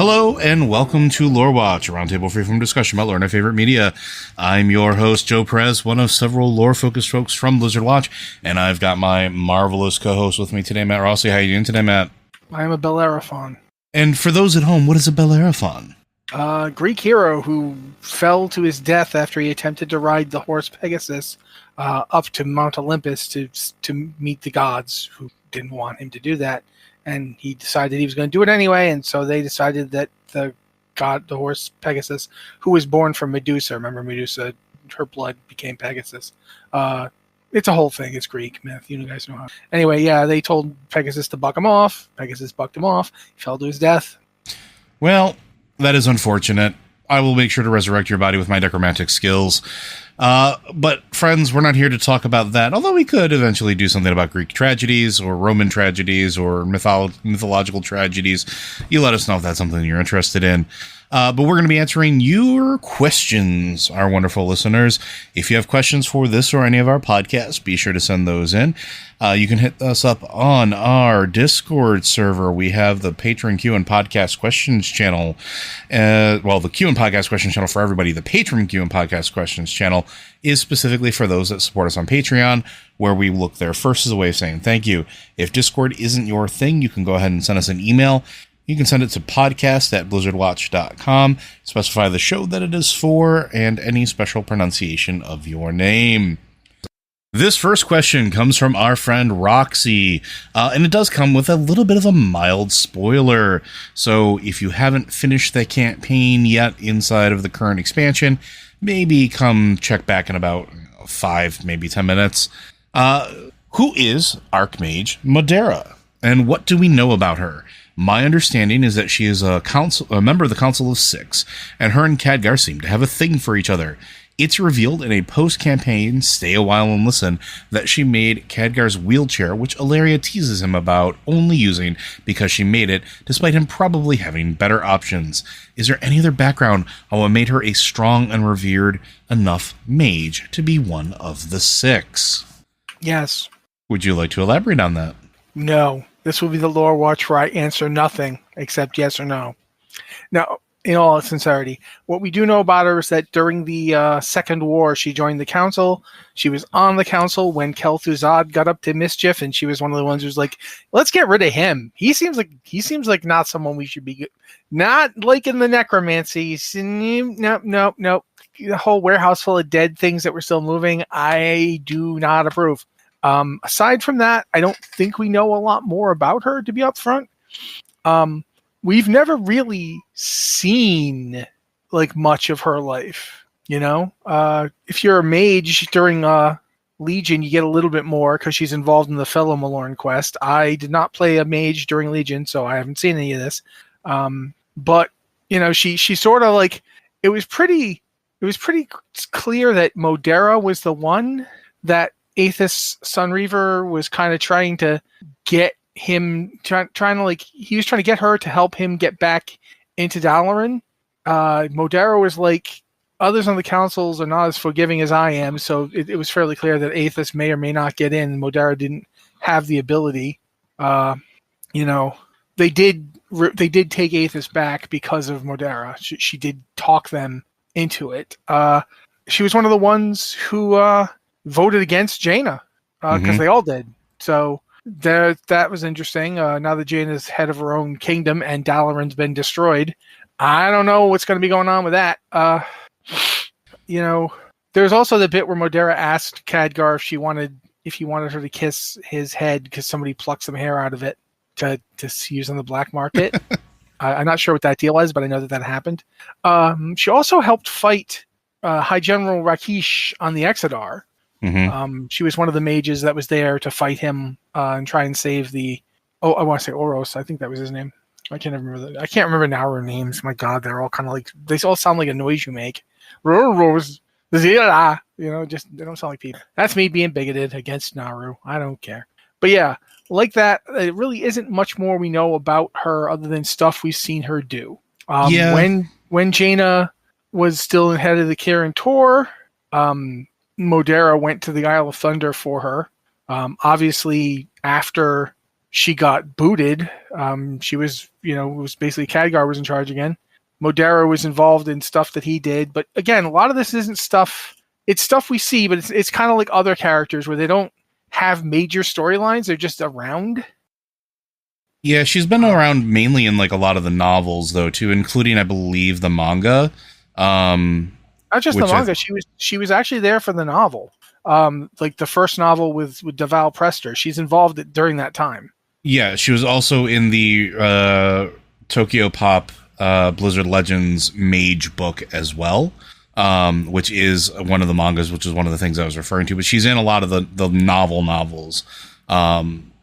Hello and welcome to Lore Watch, a roundtable freeform discussion about lore and our favorite media. I'm your host, Joe Perez, one of several lore-focused folks from Blizzard Watch, and I've got my marvelous co-host with me today, Matt Rossi. How are you doing today, Matt? I'm a Bellerophon. And for those at home, what is a Bellerophon? A Greek hero who fell to his death after he attempted to ride the horse Pegasus up to Mount Olympus to meet the gods, who didn't want him to do that. And he decided he was going to do it anyway, and so they decided that the horse Pegasus, who was born from Medusa, remember Medusa, her blood became Pegasus. It's a whole thing. It's Greek myth. You guys know how. Anyway, yeah, they told Pegasus to buck him off. Pegasus bucked him off. He fell to his death. Well, that is unfortunate. I will make sure to resurrect your body with my necromantic skills. But friends, we're not here to talk about that, although we could eventually do something about Greek tragedies or Roman tragedies or mythological tragedies. You let us know if that's something you're interested in. But we're going to be answering your questions, our wonderful listeners. If you have questions for this or any of our podcasts, be sure to send those in. You can hit us up on our Discord server. We have the Patron Q and Podcast Questions channel. The Q and Podcast Questions channel for everybody. The Patron Q and Podcast Questions channel is specifically for those that support us on Patreon, where we look there first as a way of saying thank you. If Discord isn't your thing, you can go ahead and send us an email. You can send it to podcast@blizzardwatch.com, specify the show that it is for, and any special pronunciation of your name. This first question comes from our friend Roxy, and it does come with a little bit of a mild spoiler. So if you haven't finished the campaign yet inside of the current expansion, maybe come check back in about 5, maybe 10 minutes. Who is Archmage Modera, and what do we know about her? My understanding is that she is a member of the Council of Six, and her and Khadgar seem to have a thing for each other. It's revealed in a post-campaign Stay a While and Listen that she made Khadgar's wheelchair, which Ilaria teases him about only using because she made it, despite him probably having better options. Is there any other background on what made her a strong and revered enough mage to be one of the Six? Yes. Would you like to elaborate on that? No. This will be the Lore Watch where I answer nothing except yes or no. Now, in all sincerity, what we do know about her is that during the Second War, she joined the Council. She was on the Council when Kel'Thuzad got up to mischief, and she was one of the ones who's like, let's get rid of him. He seems like not someone we should be not like in the necromancy. Nope. The whole warehouse full of dead things that were still moving, I do not approve. Aside from that, I don't think we know a lot more about her, to be upfront. We've never really seen like much of her life, you know? If you're a mage during Legion, you get a little bit more because she's involved in the Fellow Malorn quest. I did not play a mage during Legion, so I haven't seen any of this. But you know, she sort of like it was pretty clear that Modera was the one that Aethys Sunreaver was kind of trying to get him, trying to get her to help him get back into Dalaran. Modera was like, others on the councils are not as forgiving as I am, so it was fairly clear that Aethys may or may not get in. Modera didn't have the ability. They did take Aethys back because of Modera. She did talk them into it. She was one of the ones who voted against Jaina because they all did. So that was interesting. Now that Jaina's head of her own kingdom and Dalaran's been destroyed, I don't know what's going to be going on with that. There's also the bit where Modera asked Khadgar if he wanted her to kiss his head because somebody plucked some hair out of it to use on the black market. I'm not sure what that deal was, but I know that happened. She also helped fight High General Rakish on the Exodar. Mm-hmm. She was one of the mages that was there to fight him and try and save I want to say Oros. I think that was his name. I can't remember now her names. My God, they're all kind of like, they all sound like a noise you make. Rose, they don't sound like people. That's me being bigoted against Naru. I don't care. But yeah, like that, it really isn't much more we know about her other than stuff we've seen her do. When Jaina was still head of the Kirin Tor, Modera went to the Isle of Thunder for her. Obviously, after she got booted. She was, it was basically Khadgar was in charge again. Modera was involved in stuff that he did. But again, a lot of this isn't stuff. It's stuff we see, but it's kind of like other characters where they don't have major storylines. They're just around. Yeah, she's been around mainly in like a lot of the novels, though, too, including, I believe, the manga. Not just the manga. She was actually there for the novel. Like the first novel with Deval Prester. She's involved during that time. Yeah, she was also in the Tokyo Pop Blizzard Legends Mage book as well, which is one of the mangas, which is one of the things I was referring to. But she's in a lot of the novels.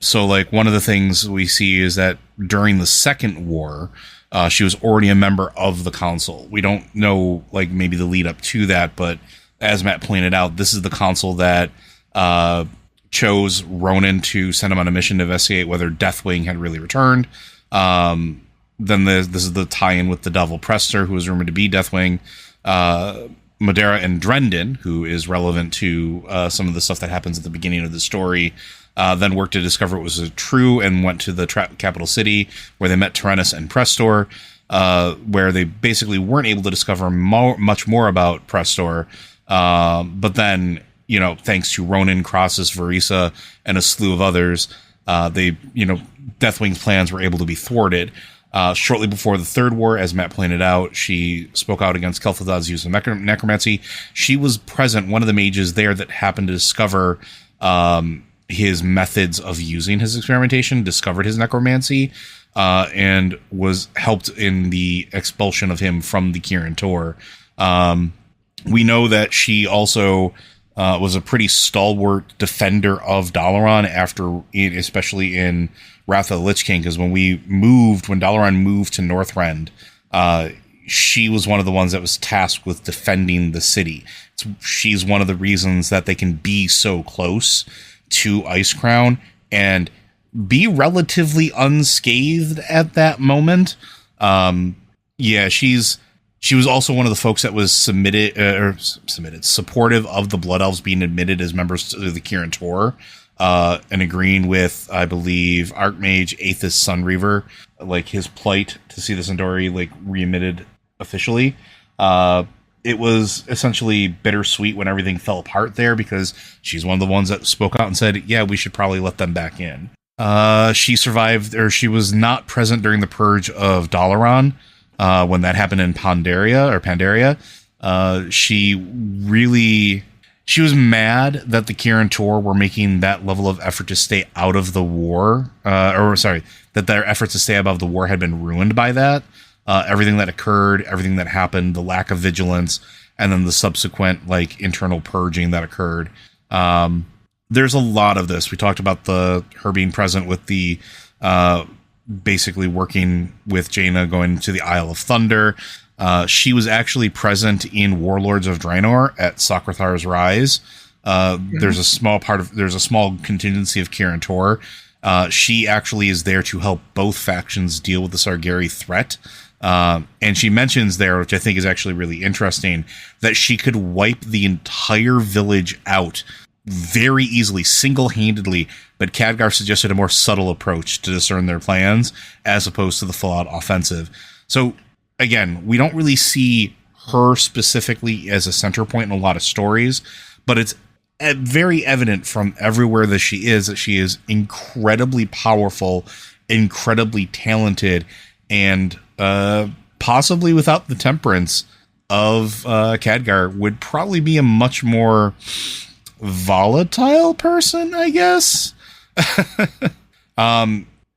So, like, one of the things we see is that during the Second War, she was already a member of the Council. We don't know, like, maybe the lead up to that, but as Matt pointed out, this is the Council that chose Ronan to send him on a mission to investigate whether Deathwing had really returned. Then this is the tie-in with the Devil Prester, who was rumored to be Deathwing. Modera and Drendon, who is relevant to some of the stuff that happens at the beginning of the story, then worked to discover it was true and went to the capital city where they met Tyrannus and Prestor, where they basically weren't able to discover much more about Prestor. But then, thanks to Ronan, Crossus, Varisa, and a slew of others, Deathwing's plans were able to be thwarted. Shortly before the Third War, as Matt pointed out, she spoke out against Kel'Thuzad's use of necromancy. She was present, one of the mages there that happened to discover his methods of using his experimentation, discovered his necromancy, and was helped in the expulsion of him from the Kirin Tor. We know that she also was a pretty stalwart defender of Dalaran especially in Wrath of the Lich King, because when Dalaran moved to Northrend, she was one of the ones that was tasked with defending the city. She's one of the reasons that they can be so close to Icecrown and be relatively unscathed at that moment. She was also one of the folks that was supportive of the Blood Elves being admitted as members to the Kirin Tor, and agreeing with, I believe, Archmage Aethys Sunreaver, like his plight to see the Centauri like readmitted officially. It was essentially bittersweet when everything fell apart there, because she's one of the ones that spoke out and said, yeah, we should probably let them back in. She survived, or she was not present during the Purge of Dalaran, when that happened in Pandaria. She was mad that the Kirin Tor were making that level of effort to stay out of the war, that their efforts to stay above the war had been ruined by that. Everything that occurred, everything that happened, the lack of vigilance, and then the subsequent internal purging that occurred. There's a lot of this. We talked about her being present with the basically working with Jaina going to the Isle of Thunder. She was actually present in Warlords of Draenor at Sokrathar's Rise. There's a small contingency of Kirin Tor. She actually is there to help both factions deal with the Sargeri threat. And she mentions there, which I think is actually really interesting, that she could wipe the entire village out very easily, single-handedly, but Khadgar suggested a more subtle approach to discern their plans, as opposed to the full-out offensive. So, again, we don't really see her specifically as a center point in a lot of stories, but it's very evident from everywhere that she is incredibly powerful, incredibly talented, and possibly without the temperance of Khadgar, would probably be a much more volatile person, I guess.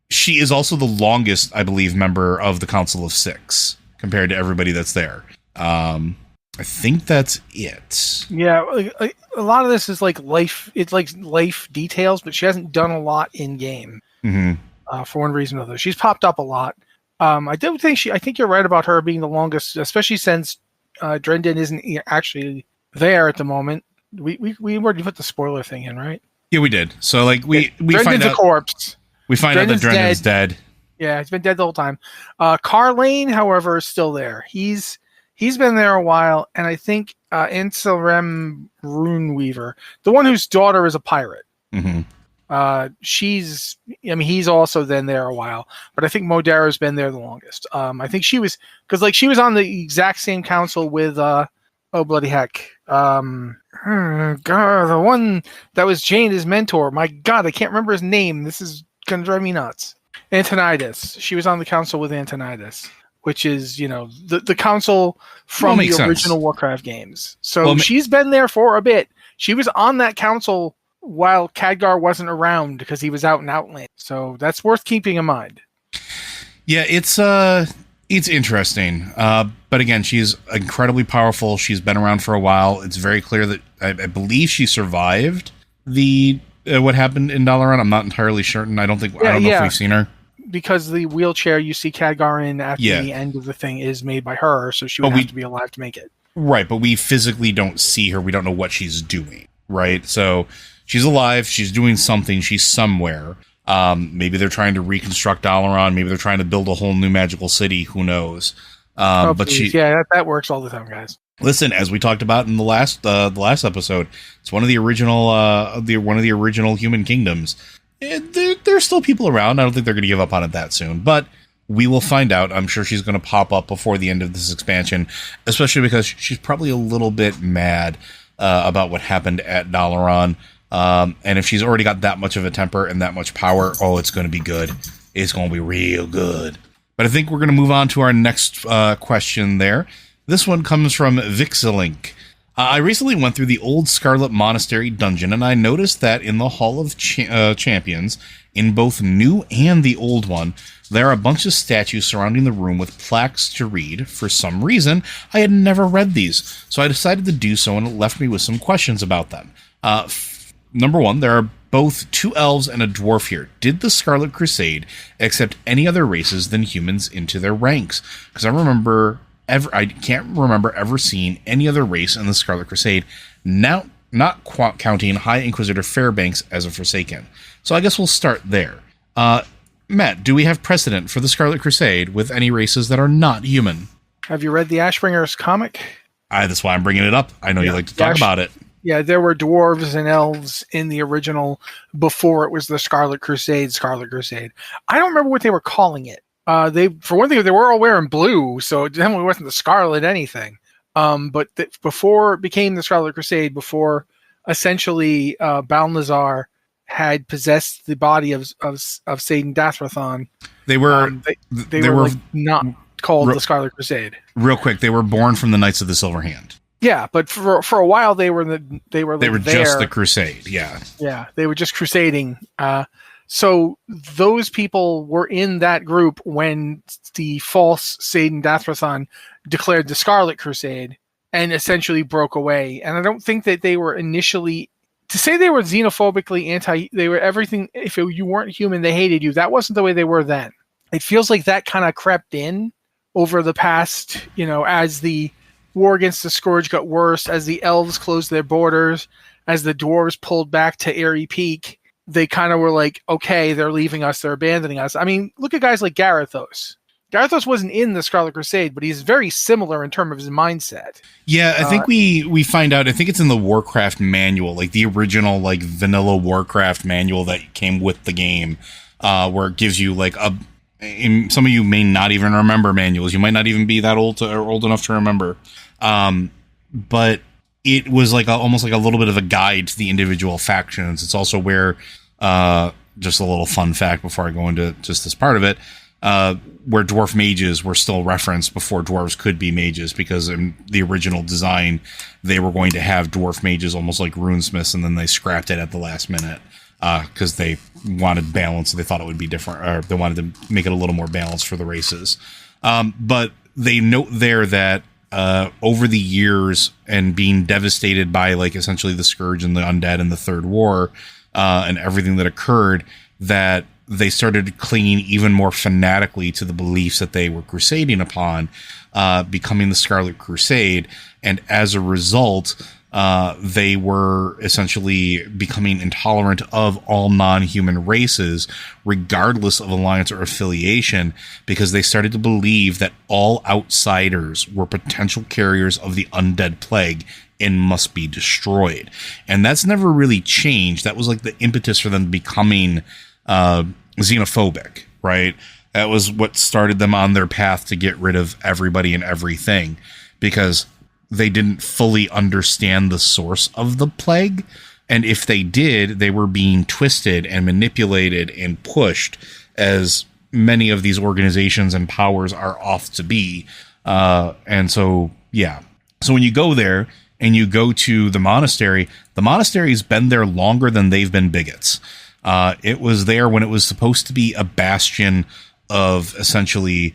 She is also the longest, I believe, member of the Council of Six compared to everybody that's there. I think that's it. Yeah, a lot of this is life. It's life details, but she hasn't done a lot in game. For one reason or another. She's popped up a lot. I think you're right about her being the longest, especially since Drendon isn't actually there at the moment. We already put the spoiler thing in, right? Yeah, we did. So we Drendon's find out a corpse. We find out that Drendon's dead. Yeah, he's been dead the whole time. Carlane, however, is still there. He's been there a while, and I think Anselrem Runeweaver, the one whose daughter is a pirate. He's also been there a while, but I think Modera's been there the longest. I think she was on the exact same council with oh bloody heck, God, the one that was Jane's mentor. My God, I can't remember his name. This is gonna drive me nuts. Antonidas. She was on the council with Antonidas, which is the council from the original Warcraft games. So she's been there for a bit. She was on that council while Khadgar wasn't around because he was out in Outland. So that's worth keeping in mind. Yeah, it's interesting. But again, she's incredibly powerful. She's been around for a while. It's very clear that I believe she survived the what happened in Dalaran. I'm not entirely certain. I don't know if we've seen her. Because the wheelchair you see Khadgar in after the end of the thing is made by her, so she would have to be alive to make it. Right, but we physically don't see her. We don't know what she's doing, right? So she's alive. She's doing something. She's somewhere. Maybe they're trying to reconstruct Dalaran. Maybe they're trying to build a whole new magical city. Who knows? But that works all the time, guys. Listen, as we talked about in the last episode, it's one of the original human kingdoms. There's still people around. I don't think they're going to give up on it that soon, but we will find out. I'm sure she's going to pop up before the end of this expansion, especially because she's probably a little bit mad about what happened at Dalaran. And if she's already got that much of a temper and that much power, it's going to be good. It's going to be real good. But I think we're going to move on to our next question there. This one comes from Vixilink. I recently went through the old Scarlet Monastery dungeon, and I noticed that in the Hall of Champions, in both new and the old one, there are a bunch of statues surrounding the room with plaques to read. For some reason, I had never read these, so I decided to do so, and it left me with some questions about them. Number one, there are both 2 elves and a dwarf here. Did the Scarlet Crusade accept any other races than humans into their ranks? Because I can't remember ever seeing any other race in the Scarlet Crusade, not counting High Inquisitor Fairbanks as a Forsaken. So I guess we'll start there. Matt, do we have precedent for the Scarlet Crusade with any races that are not human? Have you read the Ashbringers comic? That's why I'm bringing it up. I know you like to talk about it. Yeah, there were dwarves and elves in the original before it was the Scarlet Crusade. I don't remember what they were calling it. For one thing, they were all wearing blue, so it definitely wasn't the Scarlet anything. But before it became the Scarlet Crusade, before essentially Balnazar had possessed the body of Satan Dathrathon, they were not called the Scarlet Crusade. Real quick, they were born from the Knights of the Silver Hand. Yeah, but for a while they were just the Crusade. Yeah, they were just crusading. So those people were in that group when the false Satan Dathrathon declared the Scarlet Crusade and essentially broke away. And I don't think that they were initially, to say they were xenophobically they were everything. If you weren't human, they hated you. That wasn't the way they were then. It feels like that kind of crept in over the past, as the war against the Scourge got worse, as the elves closed their borders, as the dwarves pulled back to Airy Peak. They kind of were like, okay, they're leaving us, they're abandoning us. I mean, look at guys like Garithos. Garithos wasn't in the Scarlet Crusade, but he's very similar in terms of his mindset. Yeah, I think we find out, I think it's in the Warcraft manual, like the original like vanilla Warcraft manual that came with the game, where it gives you like some of you may not even remember manuals. You might not even be that old enough to remember. But it was like almost like a little bit of a guide to the individual factions. It's also where, just a little fun fact before I go into just this part of it, where dwarf mages were still referenced before dwarves could be mages, because in the original design, they were going to have dwarf mages almost like runesmiths, and then they scrapped it at the last minute because they wanted balance. They thought it would be different, or they wanted to make it a little more balanced for the races. But they note there that over the years and being devastated by like essentially the Scourge and the Undead and the Third War and everything that occurred, that they started clinging even more fanatically to the beliefs that they were crusading upon, becoming the Scarlet Crusade. And as a result, they were essentially becoming intolerant of all non-human races, regardless of alliance or affiliation, because they started to believe that all outsiders were potential carriers of the undead plague and must be destroyed. And that's never really changed. That was like the impetus for them becoming xenophobic, right? That was what started them on their path to get rid of everybody and everything, because they didn't fully understand the source of the plague. And if they did, they were being twisted and manipulated and pushed, as many of these organizations and powers are off to be. And so, yeah. So when you go there and you go to the monastery's been there longer than they've been bigots. It was there when it was supposed to be a bastion of essentially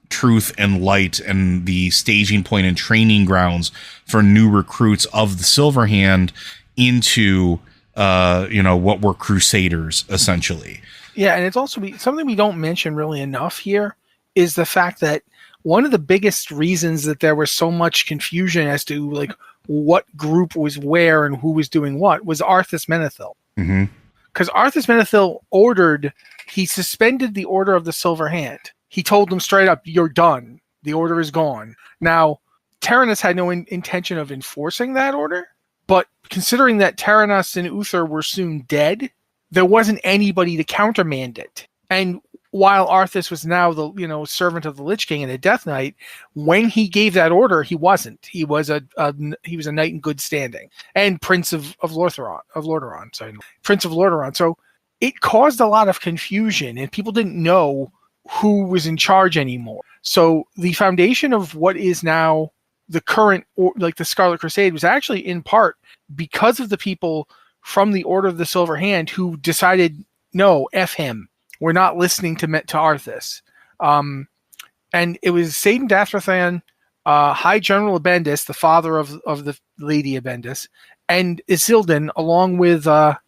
truth and light, and the staging point and training grounds for new recruits of the Silver Hand into, what were Crusaders, essentially. Yeah, and it's also something we don't mention really enough here is the fact that one of the biggest reasons that there was so much confusion as to like what group was where and who was doing what was Arthas Menethil. Mm-hmm. Because Arthas Menethil he suspended the Order of the Silver Hand. He told them straight up, "You're done. The order is gone." Now, Taranis had no intention of enforcing that order, but considering that Taranis and Uther were soon dead, there wasn't anybody to countermand it. And while Arthas was now the servant of the Lich King and a Death Knight, when he gave that order, he wasn't. He was a knight in good standing and Prince of Lordaeron. Prince of Lordaeron. So it caused a lot of confusion, and people didn't know who was in charge anymore. So the foundation of what is now the current, the Scarlet Crusade, was actually in part because of the people from the Order of the Silver Hand who decided, no, F him. We're not listening to Arthas. And it was Satan Dathrothan, High General Abendis, the father of the Lady Abendis, and Isilden, along with the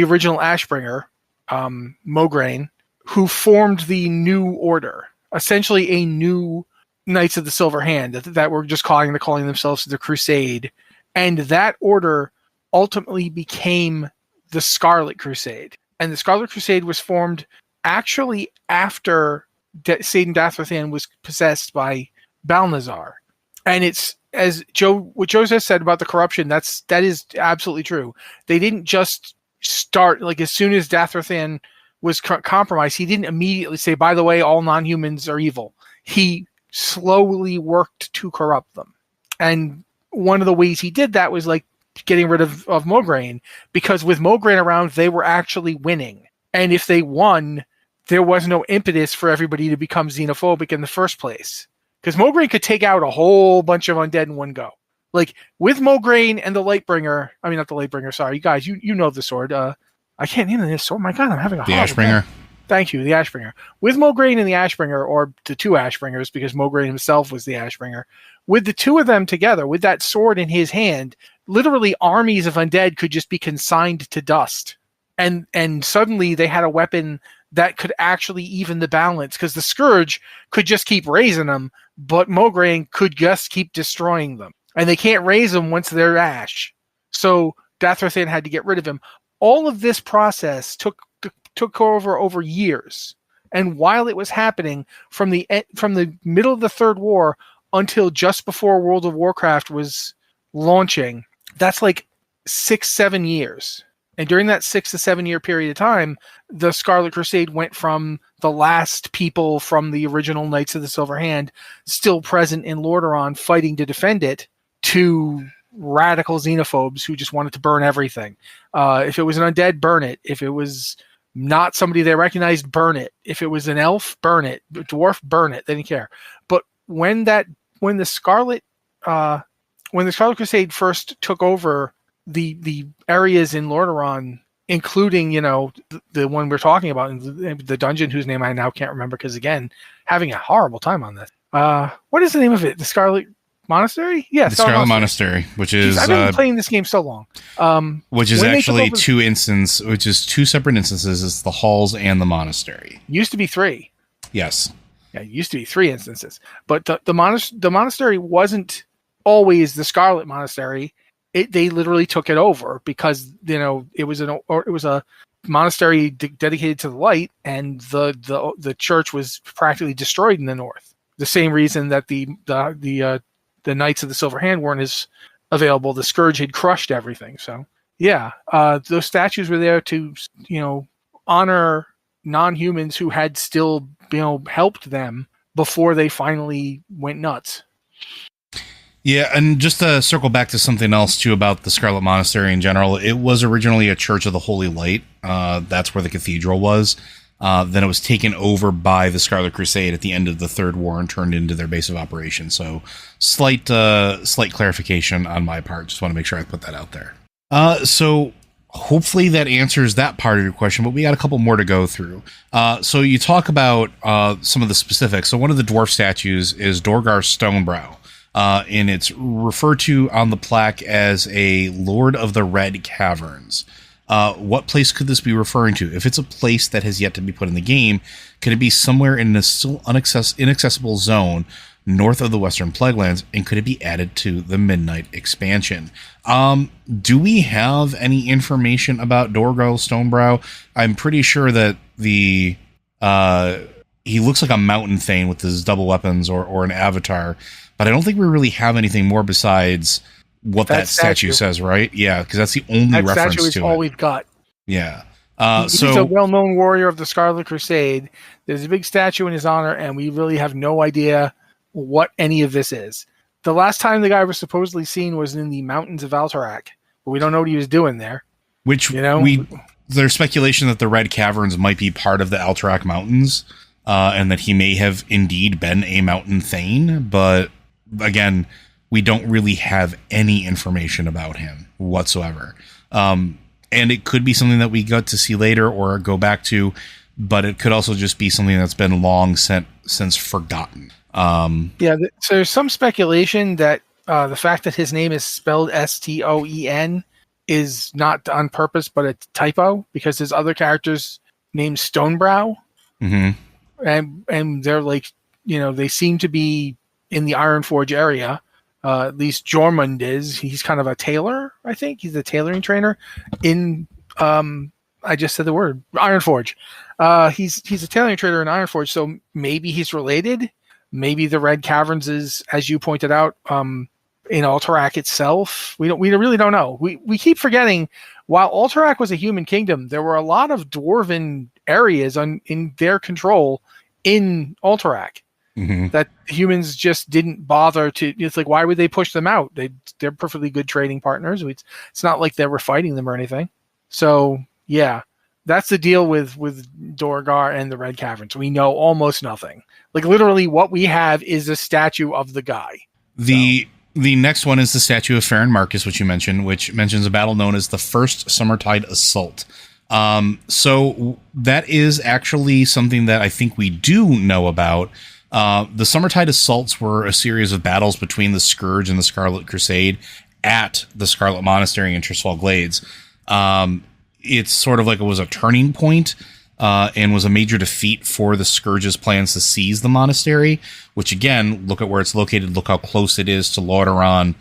original Ashbringer, Mograine, who formed the new order, essentially a new Knights of the Silver Hand that were just calling themselves the Crusade. And that order ultimately became the Scarlet Crusade. And the Scarlet Crusade was formed actually after Satan Dathrothan was possessed by Balnazar. And it's, what Joe just said about the corruption, that is absolutely true. They didn't just start, like as soon as Dathrothan was compromised, he didn't immediately say, by the way, all non-humans are evil. He slowly worked to corrupt them. And one of the ways he did that was like getting rid of Mograine, because with Mograine around, they were actually winning. And if they won, there was no impetus for everybody to become xenophobic in the first place. Because Mograine could take out a whole bunch of undead in one go. Like, with Mograine and the Lightbringer, I mean, not the Lightbringer, sorry, you guys, you know the sword. I can't name this sword. Oh my God, I'm having a hard time. The Ashbringer. Thank you, the Ashbringer. With Mograine and the Ashbringer, or the two Ashbringers, because Mograine himself was the Ashbringer, with the two of them together, with that sword in his hand, literally armies of undead could just be consigned to dust. And suddenly they had a weapon that could actually even the balance, because the Scourge could just keep raising them, but Mograine could just keep destroying them. And they can't raise them once they're ash. So Dathrothan had to get rid of him. All of this process took over years. And while it was happening, from the middle of the Third War until just before World of Warcraft was launching, that's like 6-7 years. And during that 6 to 7 year period of time, the Scarlet Crusade went from the last people from the original Knights of the Silver Hand still present in Lordaeron fighting to defend it, to radical xenophobes who just wanted to burn everything. If it was an undead, burn it. If it was not somebody they recognized, burn it. If it was an elf, burn it. A dwarf, burn it. They didn't care. But when the Scarlet Crusade first took over the areas in Lordaeron, including, the one we're talking about, the dungeon whose name I now can't remember, because again, having a horrible time on this. What is the name of it? The Scarlet Monastery? Yeah, the Scarlet Monastery, which is... I've been playing this game so long. Which is actually two separate instances. It's the halls and the monastery. Used to be 3. Yes. Yeah, it used to be 3 instances. But the monastery wasn't always the Scarlet Monastery. They literally took it over because it was a monastery dedicated to the light, and the church was practically destroyed in the north. The same reason that the Knights of the Silver Hand weren't as available. The Scourge had crushed everything. So yeah, those statues were there to, honor non-humans who had still, helped them before they finally went nuts. Yeah, and just to circle back to something else, too, about the Scarlet Monastery in general, it was originally a Church of the Holy Light. That's where the cathedral was. Then it was taken over by the Scarlet Crusade at the end of the Third War and turned into their base of operations. So slight clarification on my part. Just want to make sure I put that out there. So hopefully that answers that part of your question, but we got a couple more to go through. So you talk about some of the specifics. So one of the dwarf statues is Dorgar Stonebrow. And it's referred to on the plaque as a Lord of the Red Caverns. What place could this be referring to? If it's a place that has yet to be put in the game, could it be somewhere in a still inaccessible zone north of the Western Plaguelands, and could it be added to the Midnight expansion? Do we have any information about Dorgar Stonebrow? I'm pretty sure that he looks like a mountain thane with his double weapons or an avatar, but I don't think we really have anything more besides what that statue says, right? Yeah, because that's the only reference to it. That statue is all we've got. Yeah. He's a well-known warrior of the Scarlet Crusade. There's a big statue in his honor, and we really have no idea what any of this is. The last time the guy was supposedly seen was in the mountains of Alterac, but we don't know what he was doing there. Which, there's speculation that the Red Caverns might be part of the Alterac Mountains, and that he may have indeed been a mountain thane, but again, we don't really have any information about him whatsoever. And it could be something that we got to see later or go back to, but it could also just be something that's been long since forgotten. So there's some speculation that the fact that his name is spelled Stoen is not on purpose, but a typo, because his other character's named Stonebrow. Mm-hmm. And they're like, they seem to be in the Ironforge area. At least Jormund is. He's kind of a tailor, I think. He's a tailoring trainer in, I just said the word, Ironforge. He's a tailoring trainer in Ironforge, so maybe he's related. Maybe the Red Caverns is, as you pointed out, in Alterac itself. We really don't know. We keep forgetting, while Alterac was a human kingdom, there were a lot of dwarven areas in their control in Alterac. Mm-hmm. That humans just didn't bother to. It's like, why would they push them out? They're perfectly good trading partners. It's not like they were fighting them or anything. So yeah, that's the deal with Dorgar and the Red Caverns. We know almost nothing. Like, literally, what we have is a statue of the guy. The next one is the statue of Farron Marcus, which you mentioned, which mentions a battle known as the First Summertide Assault. So that is actually something that I think we do know about. The Summertide Assaults were a series of battles between the Scourge and the Scarlet Crusade at the Scarlet Monastery in Triswall Glades. It's sort of like it was a turning point, and was a major defeat for the Scourge's plans to seize the monastery, which, again, look at where it's located, look how close it is to Lordaeron.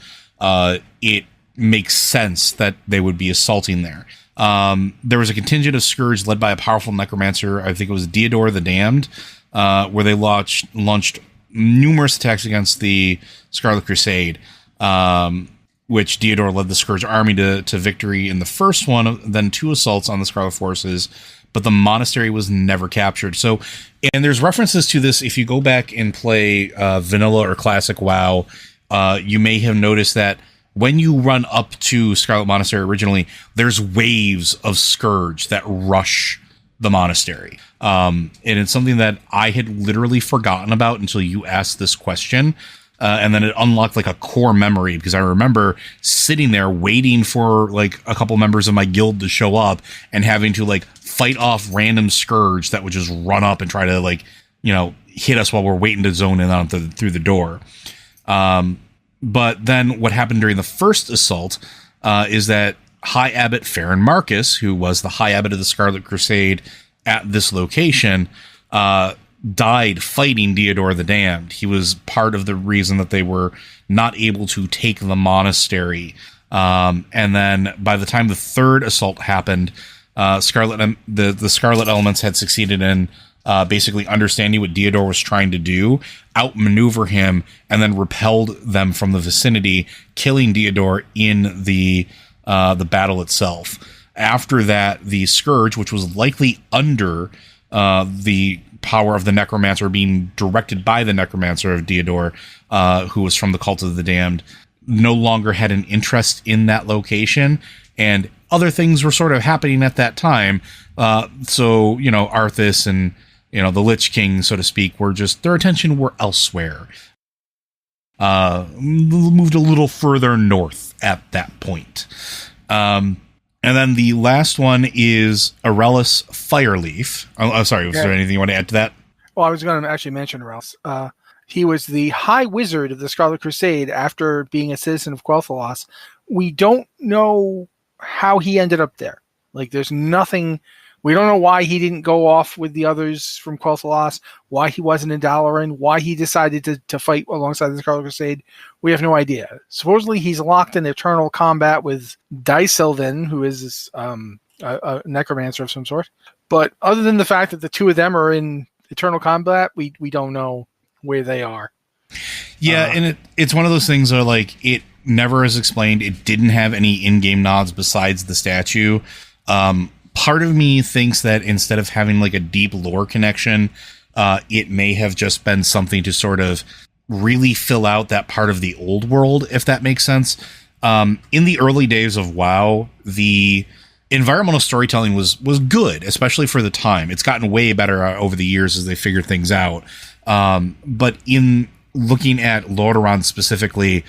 It makes sense that they would be assaulting there. There was a contingent of Scourge led by a powerful necromancer, I think it was Diodor the Damned, where they launched numerous attacks against the Scarlet Crusade, which Diodor led the Scourge army to victory in the first one, then 2 assaults on the Scarlet forces, but the monastery was never captured. So, and there's references to this if you go back and play vanilla or classic WoW. You may have noticed that when you run up to Scarlet Monastery originally, there's waves of Scourge that rush the monastery. And it's something that I had literally forgotten about until you asked this question. And then it unlocked like a core memory, because I remember sitting there waiting for like a couple members of my guild to show up and having to like fight off random Scourge that would just run up and try to like, hit us while we're waiting to zone in on through the door. But then what happened during the first assault is that High Abbot Farron Marcus, who was the High Abbot of the Scarlet Crusade at this location, died fighting Diodor the Damned. He was part of the reason that they were not able to take the monastery. And then by the time the third assault happened, the Scarlet Elements had succeeded in basically understanding what Diodor was trying to do, outmaneuver him, and then repelled them from the vicinity, killing Diodor in the battle itself. After that, the Scourge, which was likely under the power of the Necromancer, being directed by the Necromancer of Diodor, who was from the Cult of the Damned, no longer had an interest in that location, and other things were sort of happening at that time. So, Arthas and, the Lich King, so to speak, their attention were elsewhere. Moved a little further north at that point. And then the last one is Aurelius Fireleaf. Oh, sorry, was there anything you want to add to that? Well, I was going to actually mention Aurelius. He was the High Wizard of the Scarlet Crusade after being a citizen of Quel'Thalas. We don't know how he ended up there. Like, there's nothing... We don't know why he didn't go off with the others from Quel'Thalas, why he wasn't in Dalaran, why he decided to fight alongside the Scarlet Crusade. We have no idea. Supposedly, he's locked in eternal combat with Daisilvan, who is a necromancer of some sort. But other than the fact that the two of them are in eternal combat, we don't know where they are. Yeah, and it's one of those things where, like, it never is explained. It didn't have any in-game nods besides the statue. Part of me thinks that instead of having like a deep lore connection, it may have just been something to sort of really fill out that part of the old world, if that makes sense. In the early days of WoW, the environmental storytelling was good, especially for the time. It's gotten way better over the years as they figured things out. But in looking at Lordaeron specifically,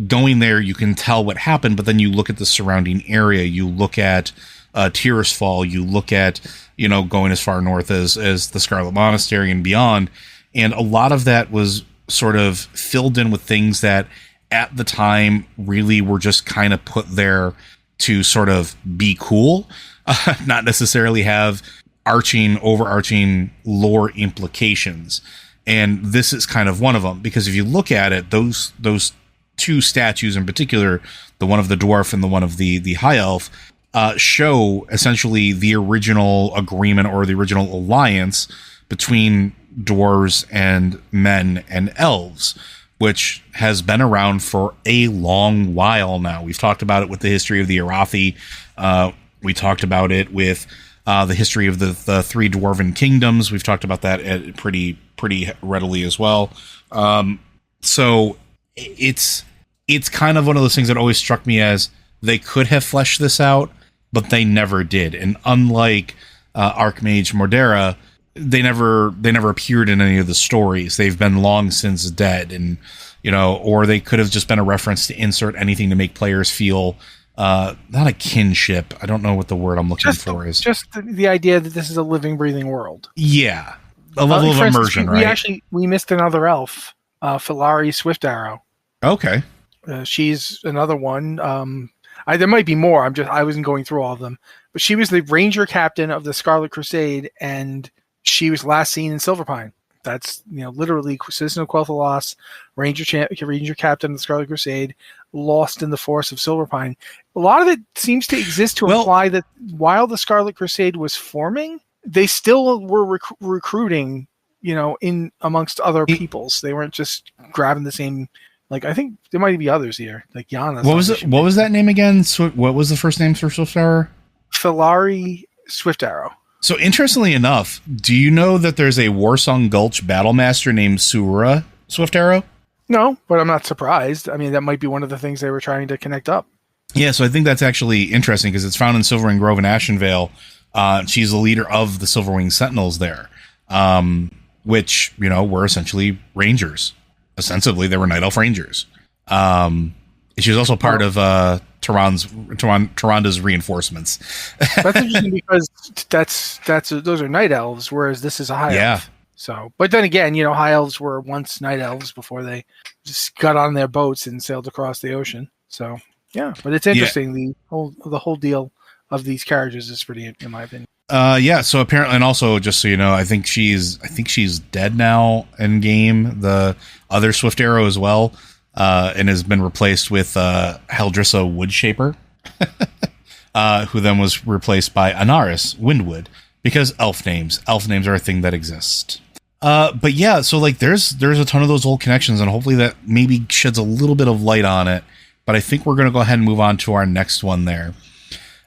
going there, you can tell what happened, but then you look at the surrounding area, you look at Tirisfal, you look at, going as far north as the Scarlet Monastery and beyond. And a lot of that was sort of filled in with things that at the time really were just kind of put there to sort of be cool, not necessarily have overarching lore implications. And this is kind of one of them, because if you look at it, those two statues in particular, the one of the dwarf and the one of the high elf, show essentially the original agreement or the original alliance between dwarves and men and elves, which has been around for a long while now. We've talked about it with the history of the Arathi. We talked about it with the history of the three dwarven kingdoms. We've talked about that pretty readily as well. So it's kind of one of those things that always struck me as they could have fleshed this out, but they never did. And unlike Archmage Modera, they never appeared in any of the stories. They've been long since dead, and or they could have just been a reference to insert anything to make players feel not a kinship. I don't know what the word I'm looking for is. Just the idea that this is a living, breathing world. Yeah, a level of immersion, right? We missed another elf, Filari Swiftarrow. Okay, she's another one. There might be more. I wasn't going through all of them, but she was the ranger captain of the Scarlet Crusade, and she was last seen in Silverpine. That's literally citizen of Quel'Thalas, ranger captain of the Scarlet Crusade, lost in the forest of Silverpine. A lot of it seems to exist to imply that while the Scarlet Crusade was forming, they still were recruiting, in amongst other peoples. They weren't just grabbing the same. Like, I think there might be others here, like Yana. What was that name again? What was the first name for Swiftarrow? Filari Swiftarrow. So, interestingly enough, do you know that there's a Warsong Gulch battlemaster named Surura Swiftarrow? No, but I'm not surprised. I mean, that might be one of the things they were trying to connect up. Yeah, so I think that's actually interesting because it's found in Silverwing Grove and Ashenvale. She's the leader of the Silverwing Sentinels there, which, were essentially rangers. Ostensibly, they were Night Elf Rangers. She was also part of Tyranda's reinforcements. That's interesting because those are Night Elves, whereas this is a High Elf. So, but then again, High Elves were once Night Elves before they just got on their boats and sailed across the ocean. So, yeah, but it's interesting. The whole deal of these characters is pretty, in my opinion. So apparently, and also just so you know, I think she's dead now in game. The other Swiftarrow as well, and has been replaced with Haldrissa Woodshaper, who then was replaced by Anaris Windwood, because elf names are a thing that exist. But yeah, so like there's a ton of those old connections, and hopefully that maybe sheds a little bit of light on it. But I think we're going to go ahead and move on to our next one there.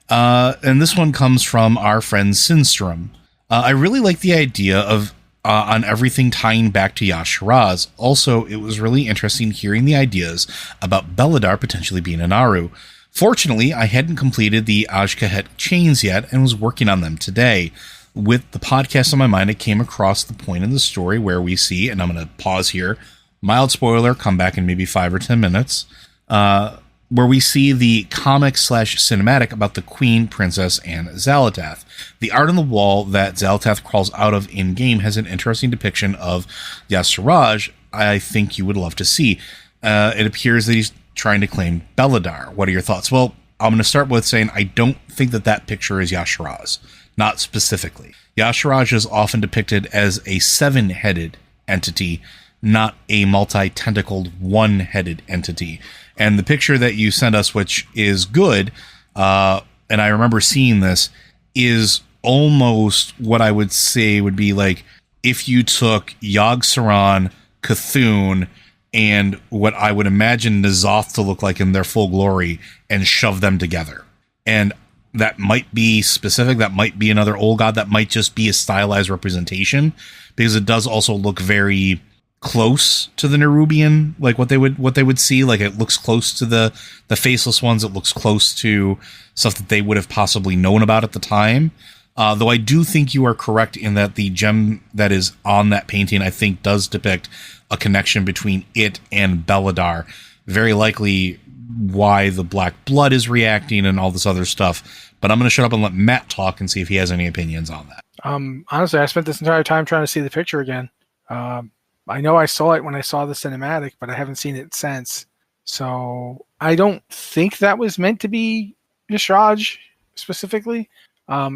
And this one comes from our friend Sinstrom. I really like the idea of on everything tying back to Yasharaz. Also, it was really interesting hearing the ideas about Beladar potentially being an Aru. Fortunately, I hadn't completed the Ajkahet chains yet and was working on them today. With the podcast on my mind, I came across the point in the story where we see, and I'm going to pause here, mild spoiler, come back in maybe 5 or 10 minutes, where we see the comic/cinematic about the Queen, Princess, and Xal'atath. The art on the wall that Xal'atath crawls out of in-game has an interesting depiction of Yasharaj I think you would love to see. It appears that he's trying to claim Beladar. What are your thoughts? Well, I'm going to start with saying I don't think that picture is Yasharaj. Not specifically. Yasharaj is often depicted as a 7-headed entity, not a multi-tentacled, one-headed entity. And the picture that you sent us, which is good, and I remember seeing this, is almost what I would say would be like if you took Yogg-Saron, Cthulhu, and what I would imagine N'Zoth to look like in their full glory and shove them together. And that might be specific, that might be another old god, that might just be a stylized representation, because it does also look very close to the Nerubian, like what they would see. Like it looks close to the faceless ones. It looks close to stuff that they would have possibly known about at the time. Though I do think you are correct in that the gem that is on that painting, I think, does depict a connection between it and Beladar. Very likely why the black blood is reacting and all this other stuff. But I'm going to shut up and let Matt talk and see if he has any opinions on that. Honestly, I spent this entire time trying to see the picture again. I know I saw it when I saw the cinematic, but I haven't seen it since. So I don't think that was meant to be Yasharaj specifically.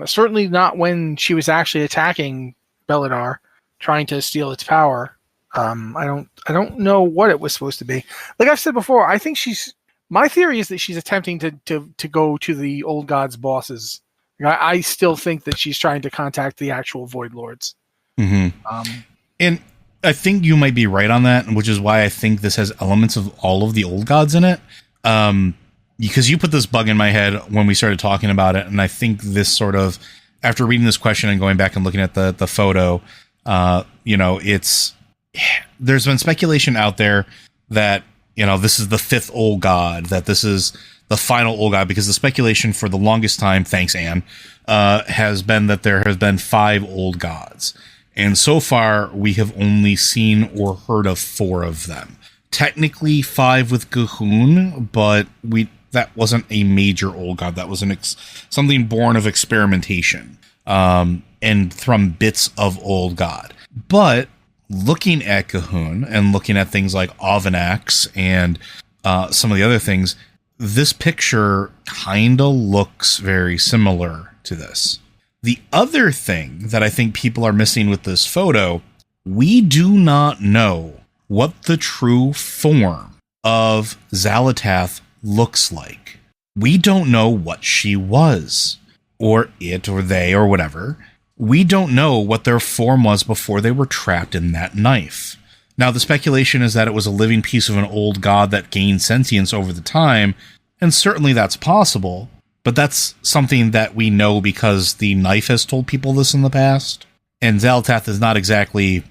Certainly not when she was actually attacking Beladar, trying to steal its power. I don't know what it was supposed to be. Like I've said before, I think my theory is that she's attempting to go to the old gods' bosses. I still think that she's trying to contact the actual Void Lords. Mm-hmm. And I think you might be right on that, which is why I think this has elements of all of the old gods in it. Because you put this bug in my head when we started talking about it, and I think this sort of, after reading this question and going back and looking at the photo, there's been speculation out there that, this is the 5th old god, that this is the final old god, because the speculation for the longest time, thanks Anne, has been that there has been 5 old gods. And so far, we have only seen or heard of 4 of them. Technically 5 with Gahun, but that wasn't a major old god. That was something born of experimentation, and from bits of old god. But looking at Gahun and looking at things like Ovanax and some of the other things, this picture kind of looks very similar to this. The other thing that I think people are missing with this photo, we do not know what the true form of Xal'atath looks like. We don't know what she was, or it, or they, or whatever. We don't know what their form was before they were trapped in that knife. Now, the speculation is that it was a living piece of an old god that gained sentience over the time, and certainly that's possible. But that's something that we know because the knife has told people this in the past. And Xal'atath is not exactly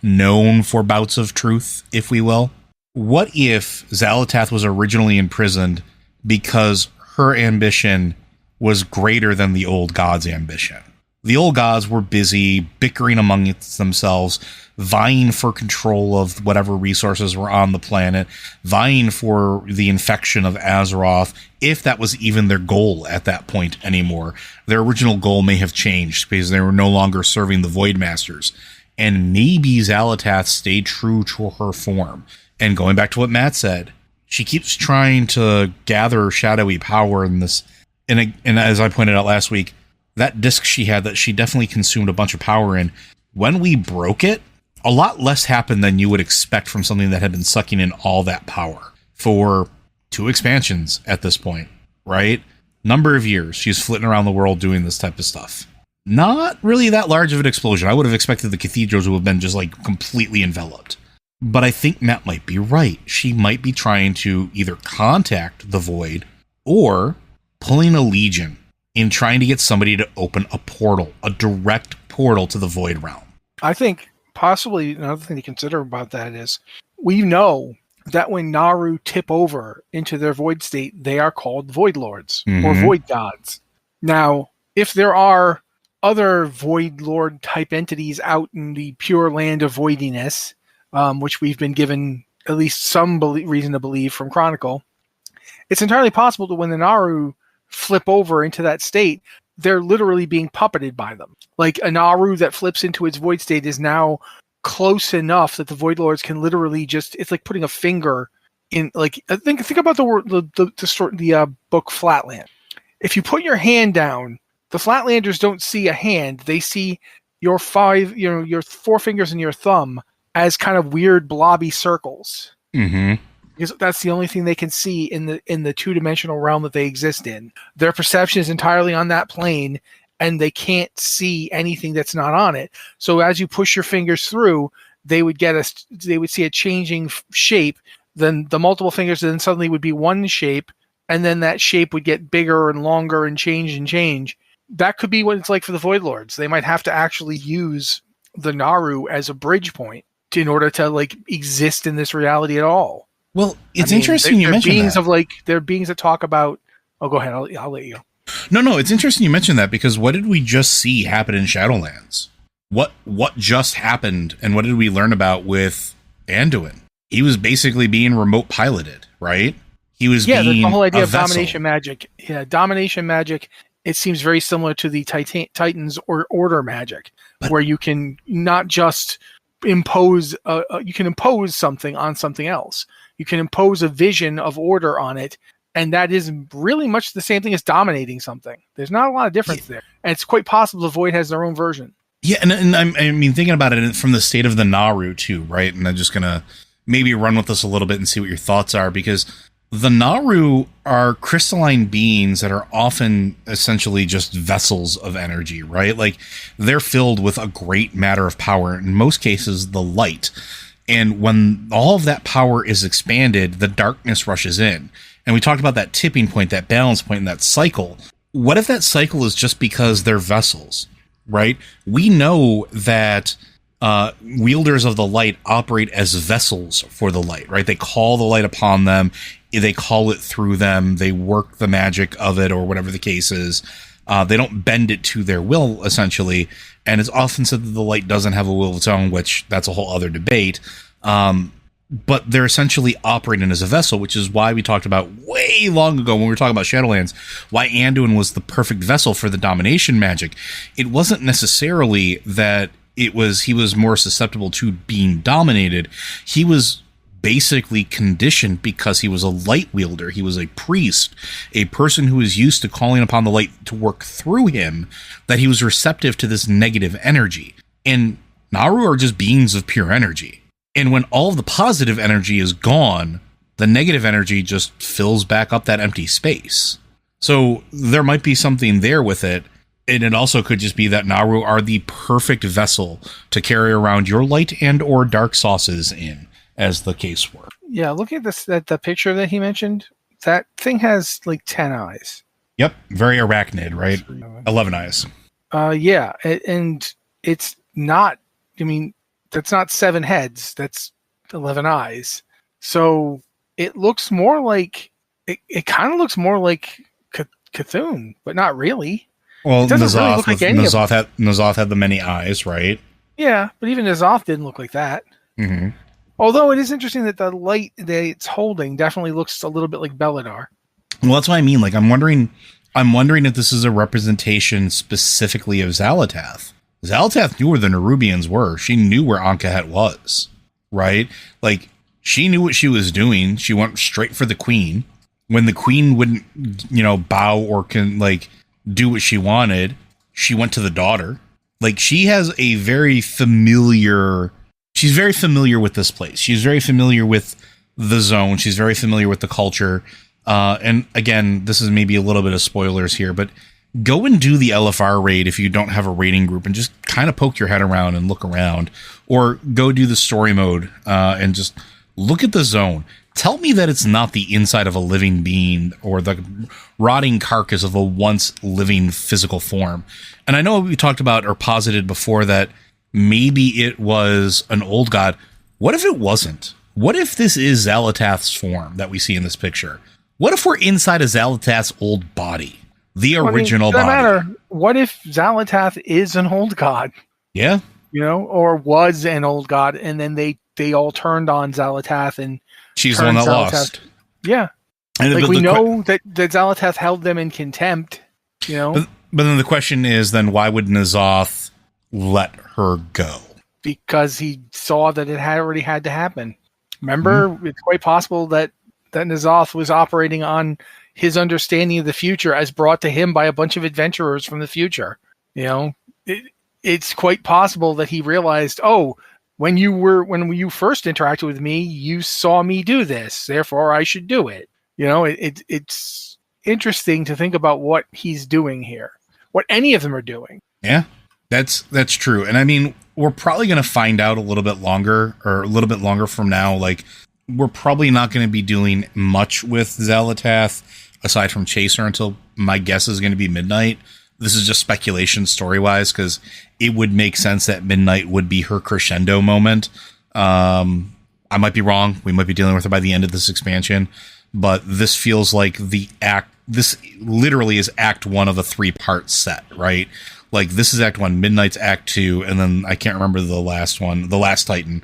known for bouts of truth, if we will. What if Xal'atath was originally imprisoned because her ambition was greater than the old gods' ambition? The old gods were busy bickering amongst themselves, vying for control of whatever resources were on the planet, vying for the infection of Azeroth, if that was even their goal at that point anymore. Their original goal may have changed because they were no longer serving the Void Masters. And maybe Xal'atath stayed true to her form. And going back to what Matt said, she keeps trying to gather shadowy power in this. And as I pointed out last week, that disc she had that she definitely consumed a bunch of power in, when we broke it, a lot less happened than you would expect from something that had been sucking in all that power for 2 expansions at this point, right? Number of years she's flitting around the world doing this type of stuff. not really that large of an explosion. I would have expected the cathedral to have been just like completely enveloped. But I think Matt might be right. She might be trying to either contact the Void or pulling a Legion in trying to get somebody to open a portal, a direct portal to the Void realm. I think possibly another thing to consider about that is we know that when Naru tip over into their Void state, they are called Void Lords or Void Gods. Now, if there are other Void Lord type entities out in the pure land of voidiness, which we've been given at least some reason to believe from Chronicle, it's entirely possible that when the Naru flip over into that state, they're literally being puppeted by them. Like a Naru that flips into its void state is now close enough that the Void Lords can literally just, it's like putting a finger in, like, think about the book Flatland. If you put your hand down, the Flatlanders don't see a hand. They see your your four fingers and your thumb as kind of weird blobby circles. Mm-hmm. Because that's the only thing they can see in the two-dimensional realm that they exist in. Their perception is entirely on that plane, and they can't see anything that's not on it. So as you push your fingers through, they would see a changing shape. Then the multiple fingers then suddenly would be one shape, and then that shape would get bigger and longer and change. That could be what it's like for the Void Lords. They might have to actually use the Naru as a bridge point in order to like exist in this reality at all. Well, it's interesting you mentioned beings that. They're beings that talk about... Oh, go ahead. I'll let you go. No, it's interesting you mentioned that, because what did we just see happen in Shadowlands? What just happened, and what did we learn about with Anduin? He was basically being remote piloted, right? He was being the whole idea of vessel. domination magic. Yeah, domination magic, it seems very similar to the Titans or Order magic, where you can not just impose... you can impose something on something else. You can impose a vision of order on it, and that is really much the same thing as dominating something. There's not a lot of difference there. And it's quite possible the Void has their own version. Yeah, and I mean, thinking about it from the state of the Naru, too, right? And I'm just going to maybe run with this a little bit and see what your thoughts are, because the Naru are crystalline beings that are often essentially just vessels of energy, right? Like, they're filled with a great matter of power, in most cases, the light. And when all of that power is expanded, the darkness rushes in. And we talked about that tipping point, that balance point, and that cycle. What if that cycle is just because they're vessels, right? We know that wielders of the light operate as vessels for the light, right? They call the light upon them. They call it through them. They work the magic of it, or whatever the case is. They don't bend it to their will, essentially. And it's often said that the light doesn't have a will of its own, which that's a whole other debate. But they're essentially operating as a vessel, which is why we talked about way long ago when we were talking about Shadowlands, why Anduin was the perfect vessel for the domination magic. It wasn't necessarily that he was more susceptible to being dominated. He was basically conditioned because he was a light wielder. He was a priest, a person who was used to calling upon the light to work through him, that he was receptive to this negative energy. And Naru are just beings of pure energy. And when all of the positive energy is gone, the negative energy just fills back up that empty space. So there might be something there with it. And it also could just be that Naru are the perfect vessel to carry around your light and or dark sauces in, as the case were. Yeah, look at this, the picture that he mentioned. That thing has like 10 eyes. Yep, very arachnid, right? 11 eyes. Yeah, and it's not, I mean, that's not 7 heads, that's 11 eyes. So it looks more like, it kind of looks more like Cthulhu, but not really. Well, Nazoth, really look like Nazoth had the many eyes, right? Yeah, but even Nazoth didn't look like that. Mm-hmm. Although it is interesting that the light that it's holding definitely looks a little bit like Beladar. Well, that's what I mean. Like, I'm wondering if this is a representation specifically of Xal'atath. Xal'atath knew where the Nerubians were. She knew where Ankhet was, right? Like, she knew what she was doing. She went straight for the queen. When the queen wouldn't, bow or do what she wanted, she went to the daughter. Like, she has a very familiar... She's very familiar with this place. She's very familiar with the zone. She's very familiar with the culture. And again, this is maybe a little bit of spoilers here, but go and do the LFR raid if you don't have a raiding group and just kind of poke your head around and look around, or go do the story mode and just look at the zone. Tell me that it's not the inside of a living being or the rotting carcass of a once living physical form. And I know we talked about or posited before that maybe it was an old god. What if it wasn't? What if this is Xal'atath's form that we see in this picture? What if we're inside of Xal'atath's old body? The original body. Doesn't matter. What if Xal'atath is an old god? Yeah. You know, or was an old god, and then they all turned on Xal'atath, and she's the one that lost. Yeah. And like we know that Xal'atath held them in contempt, you know. But then the question is, then why would N'Zoth let her go? Because he saw that it had already had to happen. Remember, it's quite possible that N'Zoth was operating on his understanding of the future as brought to him by a bunch of adventurers from the future. You know, it's quite possible that he realized, oh, when you first interacted with me, you saw me do this, therefore I should do it. You know, it's interesting to think about what he's doing here, what any of them are doing. Yeah, that's true. And I mean, we're probably going to find out a little bit longer from now. Like, we're probably not going to be doing much with Xal'atath aside from Chaser until my guess is going to be Midnight. This is just speculation story-wise, because it would make sense that Midnight would be her crescendo moment. I might be wrong. We might be dealing with her by the end of this expansion, but this feels like this literally is Act 1 of a 3-part set, right? Like, this is Act 1, Midnight's Act 2, and then I can't remember the last one. The Last Titan